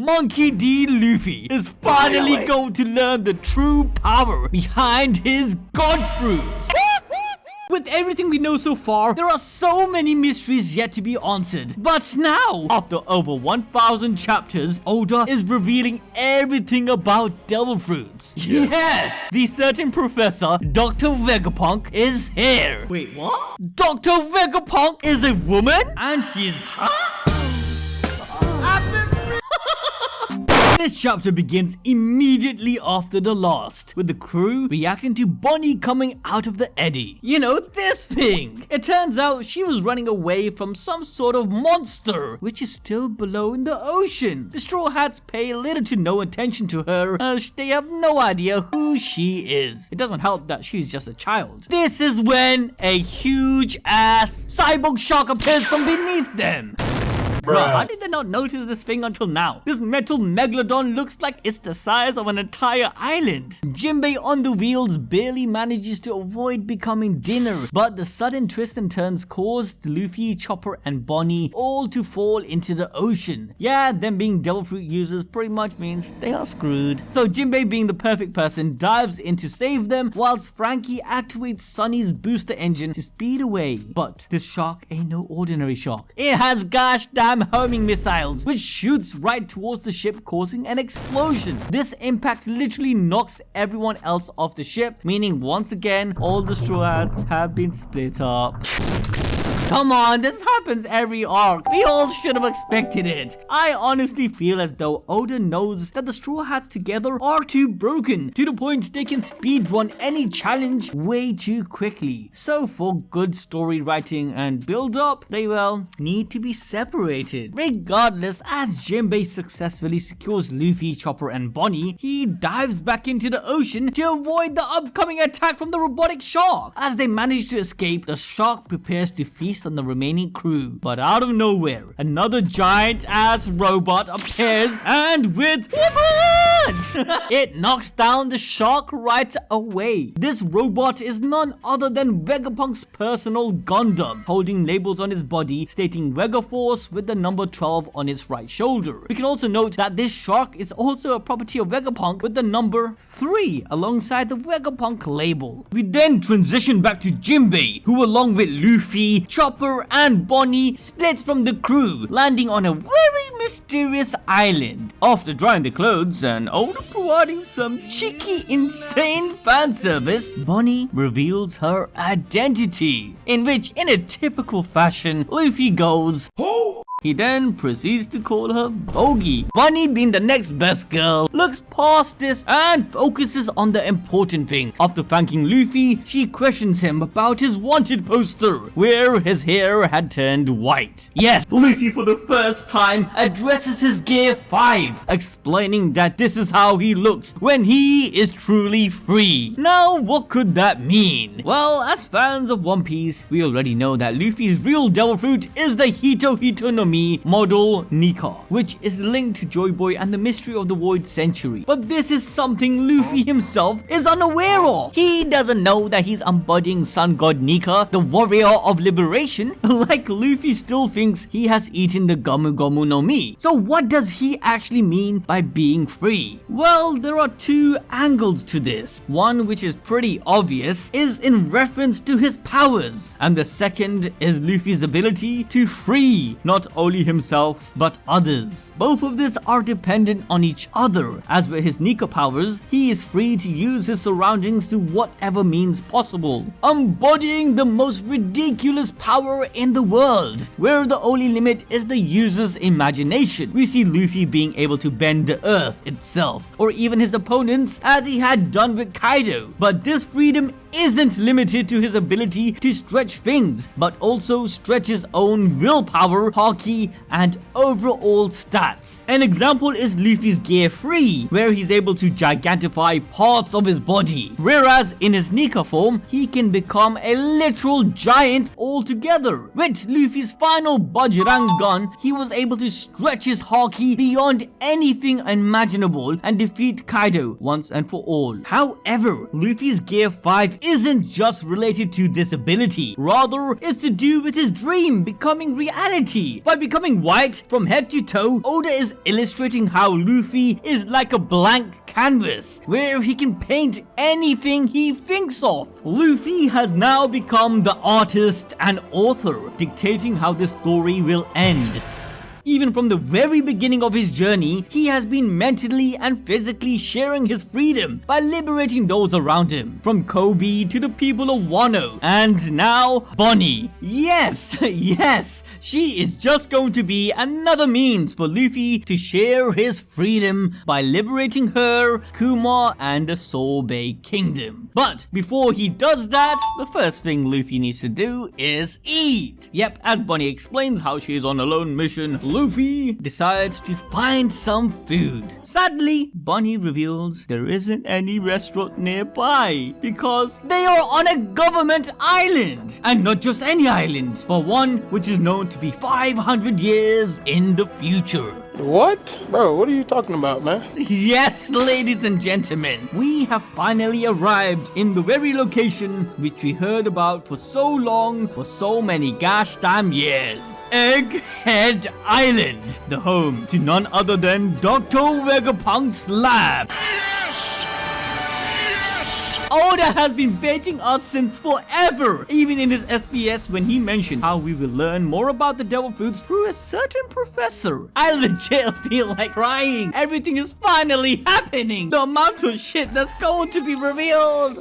Monkey D. Luffy is finally going to learn the true power behind his God Fruit. With everything we know so far, there are so many mysteries yet to be answered. But now, after over 1,000 chapters, Oda is revealing everything about Devil Fruits. Yes! The certain professor, Doctor Vegapunk, is here. Wait, what? Doctor Vegapunk is a woman? And she's hot? This chapter begins immediately after the last, with the crew reacting to Bonnie coming out of the eddy. You know, this thing! It turns out she was running away from some sort of monster, which is still below in the ocean. The Straw Hats pay little to no attention to her, as they have no idea who she is. It doesn't help that she's just a child. This is when a huge ass cyborg shark appears from beneath them. Bro, how did they not notice this thing until now? This metal megalodon looks like it's the size of an entire island. Jinbei on the wheels barely manages to avoid becoming dinner, but the sudden twists and turns caused Luffy, Chopper and Bonnie all to fall into the ocean. Yeah, them being Devil Fruit users pretty much means they are screwed. So Jinbei, being the perfect person, dives in to save them, whilst Frankie activates Sunny's booster engine to speed away. But this shark ain't no ordinary shark. It has gosh damn homing missiles, which shoots right towards the ship, causing an explosion. This impact literally knocks everyone else off the ship, meaning once again all the Straw Hats have been split up. Come on, this happens every arc. We all should have expected it. I honestly feel as though Oda knows that the Straw Hats together are too broken, to the point they can speedrun any challenge way too quickly. So for good story writing and build up, they well need to be separated. Regardless, as Jinbei successfully secures Luffy, Chopper and Bonnie, he dives back into the ocean to avoid the upcoming attack from the robotic shark. As they manage to escape, the shark prepares to feast on the remaining crew. But out of nowhere, another giant ass robot appears, and with it knocks down the shark right away. This robot is none other than Vegapunk's personal Gundam, holding labels on his body stating Vegaforce with the number 12 on his right shoulder. We can also note that this shark is also a property of Vegapunk with the number 3 alongside the Vegapunk label. We then transition back to Jinbei, who along with Luffy, Chopper and Bonnie splits from the crew, landing on a very mysterious island. After drying the clothes and Oda providing some cheeky, insane fan service, Bonnie reveals her identity, in which, in a typical fashion, Luffy goes, "Oh!" He then proceeds to call her Bogey. Bonnie, being the next best girl, looks past this and focuses on the important thing. After thanking Luffy, she questions him about his wanted poster, where his hair had turned white. Yes, Luffy for the first time addresses his Gear 5, explaining that this is how he looks when he is truly free. Now, what could that mean? Well, as fans of One Piece, we already know that Luffy's real Devil Fruit is the Hito Hito no Mi model Nika, which is linked to Joy Boy and the mystery of the Void Century. But this is something Luffy himself is unaware of. He doesn't know that he's embodying Sun God Nika, the warrior of liberation, like Luffy still thinks he has eaten the Gomu Gomu no Mi. So what does he actually mean by being free? Well, there are two angles to this. One, which is pretty obvious, is in reference to his powers, and the second is Luffy's ability to free not only himself but others. Both of these are dependent on each other, as with his Nika powers, he is free to use his surroundings to whatever means possible, embodying the most ridiculous power in the world, where the only limit is the user's imagination. We see Luffy being able to bend the earth itself, or even his opponents, as he had done with Kaido. But this freedom isn't limited to his ability to stretch things, but also stretch his own willpower, haki, and overall stats. An example is Luffy's Gear 3, where he's able to gigantify parts of his body, whereas in his Nika form, he can become a literal giant altogether. With Luffy's final Bajrang gun, he was able to stretch his haki beyond anything imaginable and defeat Kaido once and for all. However, Luffy's Gear 5 isn't just related to this ability, rather it's to do with his dream becoming reality. By becoming white from head to toe, Oda is illustrating how Luffy is like a blank canvas, where he can paint anything he thinks of. Luffy has now become the artist and author, dictating how this story will end. Even from the very beginning of his journey, he has been mentally and physically sharing his freedom by liberating those around him, from Kobe to the people of Wano, and now Bonnie. Yes, yes, she is just going to be another means for Luffy to share his freedom by liberating her, Kuma, and the Soul Bay Kingdom. But before he does that, the first thing Luffy needs to do is eat. Yep, as Bonnie explains how she is on a lone mission, Luffy decides to find some food. Sadly, Bonnie reveals there isn't any restaurant nearby because they are on a government island. And not just any island, but one which is known to be 500 years in the future. What? Bro, what are you talking about, man? Yes, ladies and gentlemen, we have finally arrived in the very location which we heard about for so long, for so many gosh damn years. Egghead Island, the home to none other than Doctor Vegapunk's lab. Oda has been baiting us since forever, even in his SBS when he mentioned how we will learn more about the devil fruits through a certain professor. I legit feel like crying. Everything is finally happening. The amount of shit that's going to be revealed.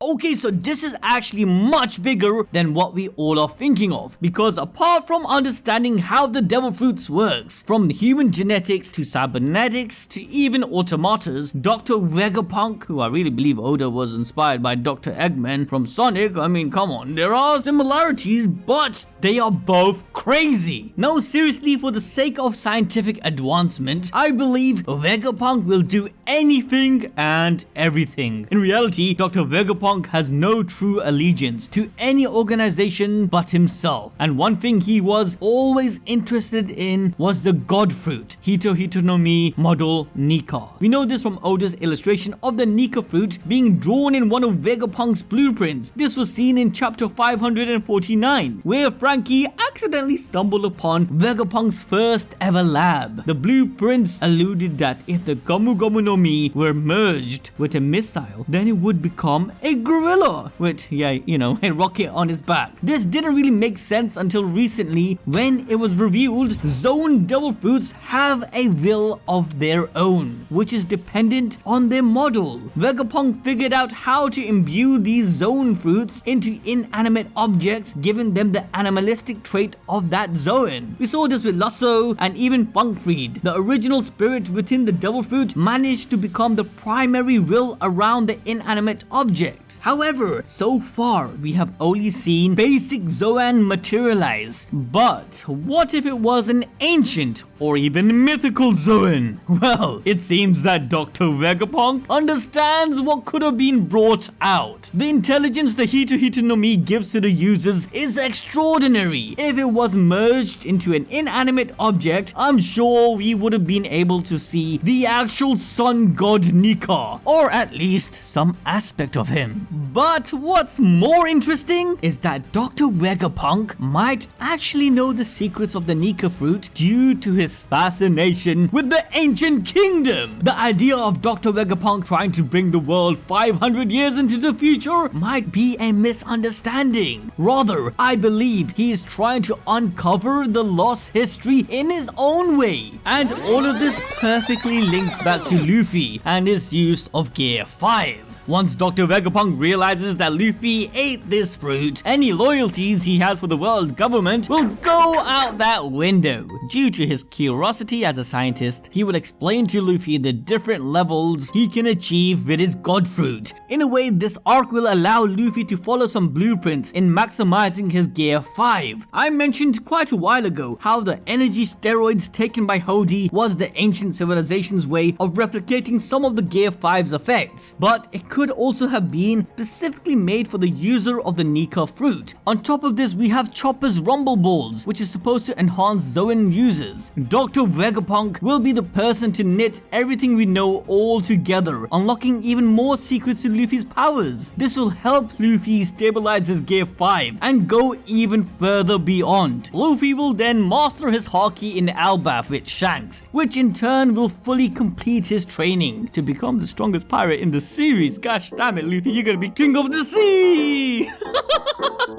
Okay, so this is actually much bigger than what we all are thinking of, because apart from understanding how the devil fruits works, from human genetics to cybernetics to even automatas, Dr. Vegapunk, who I really believe Oda was inspired by Dr. Eggman from Sonic, I mean come on, there are similarities, but they are both crazy. No, seriously, for the sake of scientific advancement, I believe Vegapunk will do anything and everything. In reality, Dr. Vegapunk has no true allegiance to any organization but himself, and one thing he was always interested in was the god fruit, Hito Hito no Mi model Nika. We know this from Oda's illustration of the Nika fruit being drawn in one of Vegapunk's blueprints. This was seen in chapter 549, where Frankie accidentally stumbled upon Vegapunk's first ever lab. The blueprints alluded that if the Gomu Gomu no Mi were merged with a missile, then it would become a gorilla with, a rocket on his back. This didn't really make sense until recently when it was revealed zone devil fruits have a will of their own, which is dependent on their model. Vegapunk figured out how to imbue these zone fruits into inanimate objects, giving them the animalistic trait of that zone. We saw this with Lasso and even Funkfried. The original spirit within the devil fruit managed to become the primary will around the inanimate object. However, so far we have only seen basic Zoan materialize. But what if it was an ancient or even mythical Zoan? Well, it seems that Dr. Vegapunk understands what could have been brought out. The intelligence the Hito Hito no Mi gives to the users is extraordinary. If it was merged into an inanimate object, I'm sure we would have been able to see the actual sun god Nika, or at least some aspect of him. But what's more interesting is that Dr. Vegapunk might actually know the secrets of the Nika fruit due to his fascination with the ancient kingdom. The idea of Dr. Vegapunk trying to bring the world 500 years into the future might be a misunderstanding. Rather, I believe he is trying to uncover the lost history in his own way. And all of this perfectly links back to Luffy and his use of Gear 5. Once Dr. Vegapunk realizes that Luffy ate this fruit, any loyalties he has for the world government will go out that window. Due to his curiosity as a scientist, he will explain to Luffy the different levels he can achieve with his god fruit. In a way, this arc will allow Luffy to follow some blueprints in maximizing his Gear 5. I mentioned quite a while ago how the energy steroids taken by Hody was the ancient civilization's way of replicating some of the Gear 5's effects, but it could also have been specifically made for the user of the Nika fruit. On top of this, we have Chopper's Rumble Balls, which is supposed to enhance Zoan users. Dr. Vegapunk will be the person to knit everything we know all together, unlocking even more secrets to Luffy's powers. This will help Luffy stabilize his Gear 5 and go even further beyond. Luffy will then master his Haki in Albath with Shanks, which in turn will fully complete his training to become the strongest pirate in the series. Gosh damn it, Luffy, you're gonna be king of the sea!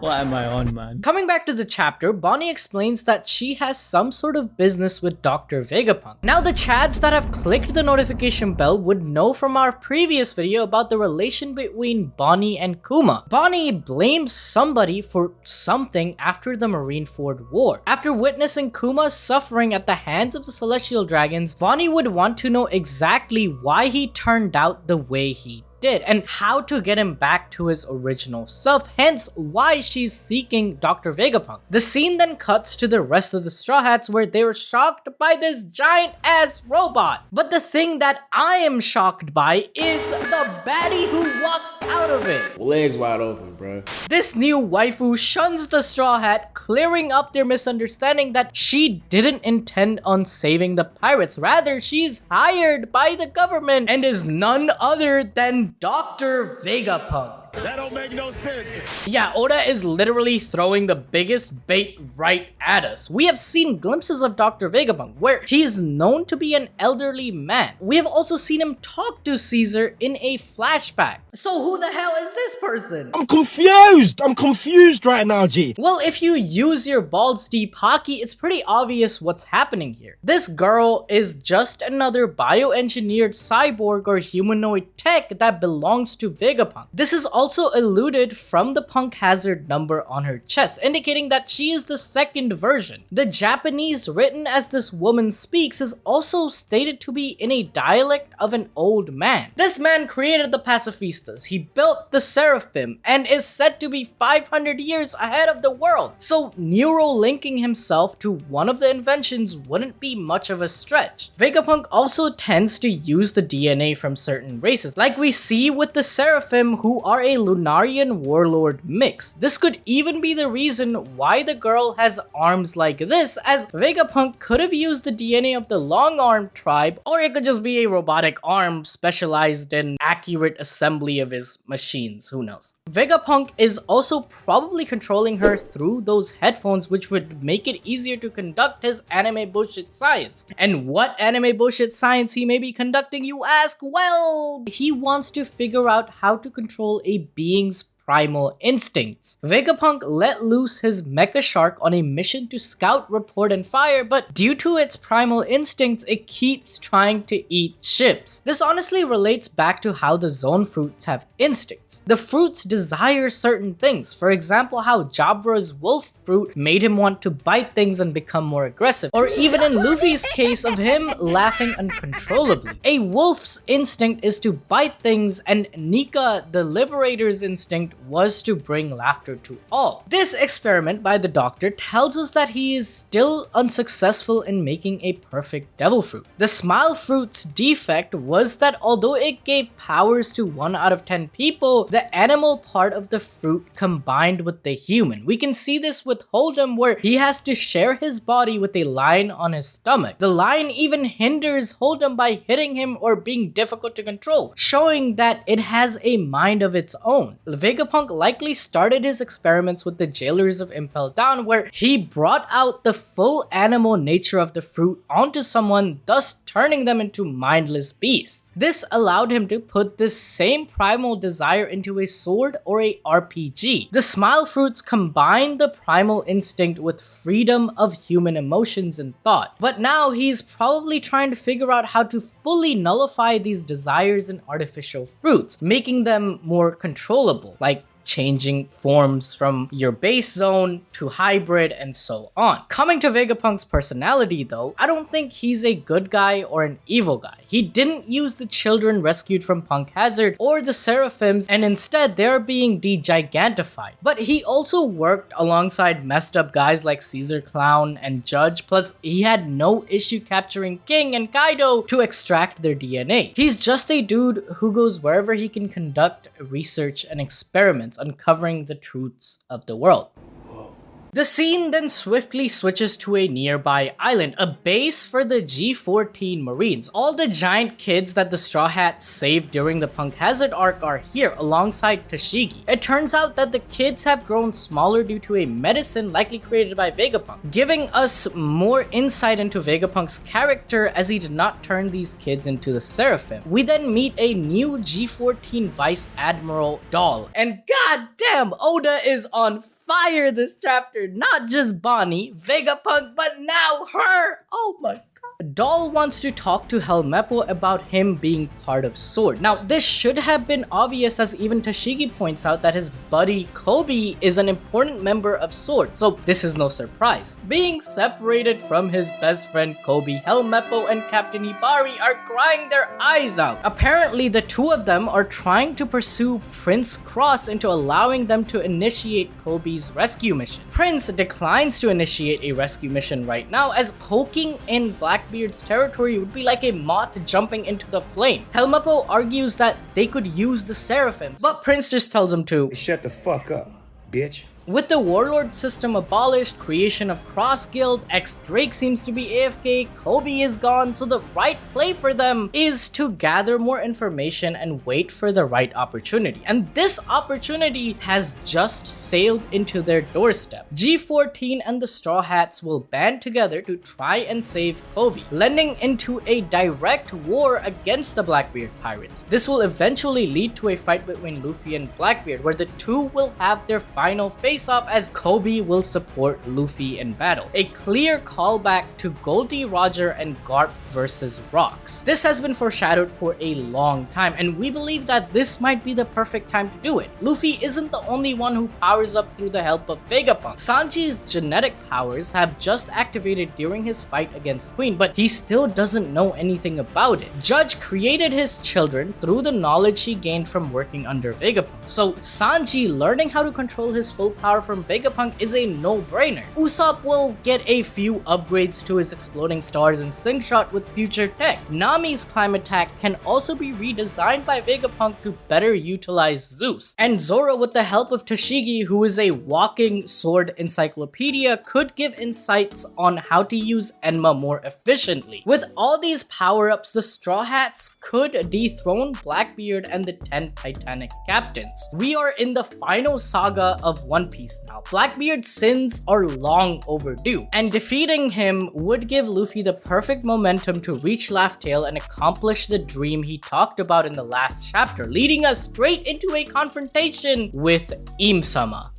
What am I on, man? Coming back to the chapter, Bonnie explains that she has some sort of business with Doctor Vegapunk. Now the Chads that have clicked the notification bell would know from our previous video about the relation between Bonnie and Kuma. Bonnie blames somebody for something after the Marineford War. After witnessing Kuma suffering at the hands of the Celestial Dragons, Bonnie would want to know exactly why he turned out the way he did and how to get him back to his original self, hence why she's seeking Dr. Vegapunk. The scene then cuts to the rest of the Straw Hats where they were shocked by this giant ass robot. But the thing that I am shocked by is the baddie who walks out of it. Legs wide open, bro. This new waifu shuns the Straw Hat, clearing up their misunderstanding that she didn't intend on saving the pirates. Rather, she's hired by the government and is none other than Doctor Vegapunk. That don't make no sense. Yeah, Oda is literally throwing the biggest bait right at us. We have seen glimpses of Dr. Vegapunk where he's known to be an elderly man. We have also seen him talk to Caesar in a flashback. So who the hell is this person? I'm confused right now, G. Well, if you use your balls deep Haki, it's pretty obvious what's happening here. This girl is just another bioengineered cyborg or humanoid tech that belongs to Vegapunk. This is also eluded from the Punk Hazard number on her chest, indicating that she is the second version. The Japanese written as this woman speaks is also stated to be in a dialect of an old man. This man created the pacifistas, he built the Seraphim, and is said to be 500 years ahead of the world. So neuro-linking himself to one of the inventions wouldn't be much of a stretch. Vegapunk also tends to use the DNA from certain races, like we see with the Seraphim, who are a Lunarian warlord mix. This could even be the reason why the girl has arms like this, as Vegapunk could have used the DNA of the long-armed tribe, or it could just be a robotic arm specialized in accurate assembly of his machines, who knows. Vegapunk is also probably controlling her through those headphones, which would make it easier to conduct his anime bullshit science. And what anime bullshit science he may be conducting, you ask? Well, he wants to figure out how to control a being's primal instincts. Vegapunk let loose his mecha shark on a mission to scout, report, and fire, but due to its primal instincts, it keeps trying to eat ships. This honestly relates back to how the zone fruits have instincts. The fruits desire certain things. For example, how Jabra's wolf fruit made him want to bite things and become more aggressive, or even in Luffy's case of him laughing uncontrollably. A wolf's instinct is to bite things, and Nika, the liberator's instinct, was to bring laughter to all. This experiment by the doctor tells us that he is still unsuccessful in making a perfect devil fruit. The smile fruit's defect was that although it gave powers to 1 out of 10 people, the animal part of the fruit combined with the human. We can see this with Hold'em, where he has to share his body with a lion on his stomach. The lion even hinders Hold'em by hitting him or being difficult to control, showing that it has a mind of its own. Vegapunk likely started his experiments with the jailers of Impel Down, where he brought out the full animal nature of the fruit onto someone, thus turning them into mindless beasts. This allowed him to put this same primal desire into a sword or a RPG. The smile fruits combine the primal instinct with freedom of human emotions and thought, but now he's probably trying to figure out how to fully nullify these desires in artificial fruits, making them more controllable, like changing forms from your base zone to hybrid and so on. Coming to Vegapunk's personality though, I don't think he's a good guy or an evil guy. He didn't use the children rescued from Punk Hazard or the Seraphims, and instead they're being de-gigantified. But he also worked alongside messed up guys like Caesar Clown and Judge, plus he had no issue capturing King and Kaido to extract their DNA. He's just a dude who goes wherever he can conduct research and experiments, uncovering the truths of the world. The scene then swiftly switches to a nearby island, a base for the G14 Marines. All the giant kids that the Straw Hats saved during the Punk Hazard arc are here alongside Tashigi. It turns out that the kids have grown smaller due to a medicine likely created by Vegapunk, giving us more insight into Vegapunk's character as he did not turn these kids into the Seraphim. We then meet a new G14 Vice Admiral Doll, and goddamn, Oda is on fire this chapter. Not just Bonnie, Vegapunk, but now her! Oh my god. Doll wants to talk to Helmeppo about him being part of Sword. Now, this should have been obvious, as even Tashigi points out that his buddy Kobe is an important member of Sword, so this is no surprise. Being separated from his best friend Kobe, Helmeppo and Captain Hibari are crying their eyes out. Apparently, the two of them are trying to pursue Prince Cross into allowing them to initiate Kobe's rescue mission. Prince declines to initiate a rescue mission right now, as poking in Blackbeard's territory would be like a moth jumping into the flame. Helmeppo argues that they could use the Seraphims, but Prince just tells him to shut the fuck up, bitch. With the Warlord system abolished, creation of Cross Guild, X-Drake seems to be AFK, Kobe is gone, so the right play for them is to gather more information and wait for the right opportunity. And this opportunity has just sailed into their doorstep. G14 and the Straw Hats will band together to try and save Kobe, lending into a direct war against the Blackbeard pirates. This will eventually lead to a fight between Luffy and Blackbeard, where the two will have their final face off, as Kobe will support Luffy in battle. A clear callback to Goldie Roger and Garp versus Rocks. This has been foreshadowed for a long time, and we believe that this might be the perfect time to do it. Luffy isn't the only one who powers up through the help of Vegapunk. Sanji's genetic powers have just activated during his fight against Queen, but he still doesn't know anything about it. Judge created his children through the knowledge he gained from working under Vegapunk, so Sanji learning how to control his full power from Vegapunk is a no-brainer. Usopp will get a few upgrades to his exploding stars and slingshot with future tech. Nami's climb attack can also be redesigned by Vegapunk to better utilize Zeus. And Zoro, with the help of Tashigi, who is a walking sword encyclopedia, could give insights on how to use Enma more efficiently. With all these power-ups, the Straw Hats could dethrone Blackbeard and the 10 Titanic captains. We are in the final saga of One Piece now. Blackbeard's sins are long overdue, and defeating him would give Luffy the perfect momentum to reach Laugh Tale and accomplish the dream he talked about in the last chapter, leading us straight into a confrontation with Im-sama.